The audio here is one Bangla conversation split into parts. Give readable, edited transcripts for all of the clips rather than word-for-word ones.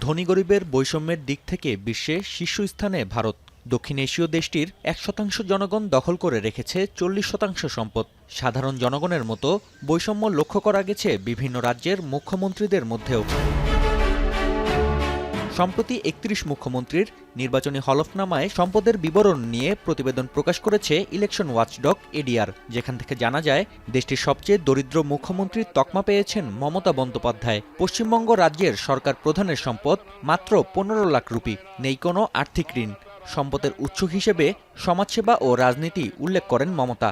ধনী গরিবের বৈষম্যের দিক থেকে বিশ্বে শীর্ষস্থানে ভারত। দক্ষিণ এশীয় দেশটির 1% জনগণ দখল করে রেখেছে 40% সম্পদ। সাধারণ জনগণের মতো বৈষম্য লক্ষ্য করা গেছে বিভিন্ন রাজ্যের মুখ্যমন্ত্রীদের মধ্যেও। সম্প্রতি 31 মুখ্যমন্ত্রীর নির্বাচনী হলফনামায় সম্পদের বিবরণ নিয়ে প্রতিবেদন প্রকাশ করেছে ইলেকশন ওয়াচডগ এডিআর, যেখান থেকে জানা যায় দেশটির সবচেয়ে দরিদ্র মুখ্যমন্ত্রীর তকমা পেয়েছেন মমতা বন্দ্যোপাধ্যায়। পশ্চিমবঙ্গ রাজ্যের সরকার প্রধানের সম্পদ মাত্র 15 লাখ রুপি, নেই কোনো আর্থিক ঋণ। সম্পদের উৎস হিসেবে সমাজসেবা ও রাজনীতি উল্লেখ করেন মমতা।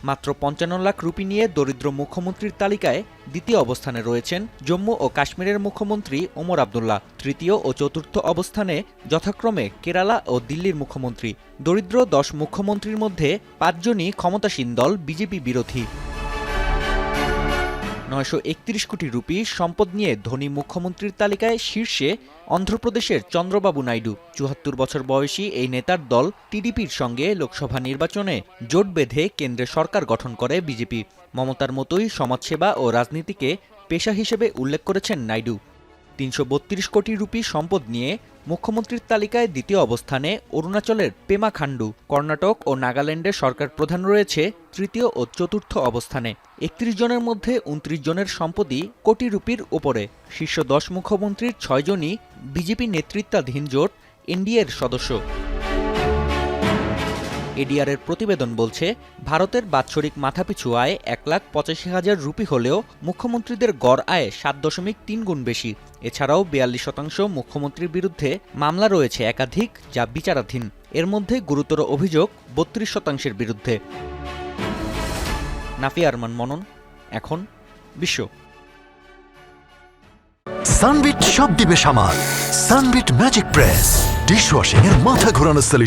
মাত্র 55 লাখ রুপি নিয়ে দরিদ্র মুখ্যমন্ত্রীর তালিকায় দ্বিতীয় অবস্থানে রয়েছেন জম্মু ও কাশ্মীরের মুখ্যমন্ত্রী ওমর আবদুল্লাহ। তৃতীয় ও চতুর্থ অবস্থানে যথাক্রমে কেরালা ও দিল্লির মুখ্যমন্ত্রী। দরিদ্র 10 মুখ্যমন্ত্রীর মধ্যে 5 জনই ক্ষমতাসীন দল বিজেপি বিরোধী। 931 কোটি রুপি সম্পদ নিয়ে ধনী মুখ্যমন্ত্রীর তালিকায় শীর্ষে অন্ধ্রপ্রদেশের চন্দ্রবাবু নাইডু। 74 বছর বয়সী এই নেতার দল টিডিপির সঙ্গে লোকসভা নির্বাচনে জোট বেঁধে কেন্দ্রে সরকার গঠন করে বিজেপি। মমতার মতোই সমাজসেবা ও রাজনীতিকে পেশা হিসেবে উল্লেখ করেছেন নাইডু। 332 কোটি রুপি সম্পদ নিয়ে মুখ্যমন্ত্রীর তালিকায় দ্বিতীয় অবস্থানে অরুণাচলের পেমা খান্ডু। কর্ণাটক ও নাগাল্যান্ডের সরকার প্রধান রয়েছে তৃতীয় ও চতুর্থ অবস্থানে। 31 জনের মধ্যে 29 জনের সম্পদই কোটি রুপির উপরে। শীর্ষ 10 মুখ্যমন্ত্রীর 6 জনই বিজেপি নেতৃত্বাধীন জোট এনডিএর সদস্য। এডিআরের প্রতিবেদন বলছে, ভারতের বাৎসরিক মাথাপিছু আয় 1,85,000 রুপি হলেও মুখ্যমন্ত্রীদের গড় আয় 7.3 গুণ বেশি। এছাড়াও 42% মুখ্যমন্ত্রীর বিরুদ্ধে মামলা রয়েছে একাধিক, যা বিচারাধীন। এর মধ্যে গুরুতর অভিযোগ 32%-এর বিরুদ্ধে। নাফিয়া আরমান মনন, এখন বিশ্ব। সানবিট সব দিবে সামাল। সানবিট ম্যাজিক প্রেস ডিশওয়াশিং এর মাথা ঘোরানো সলিউশন।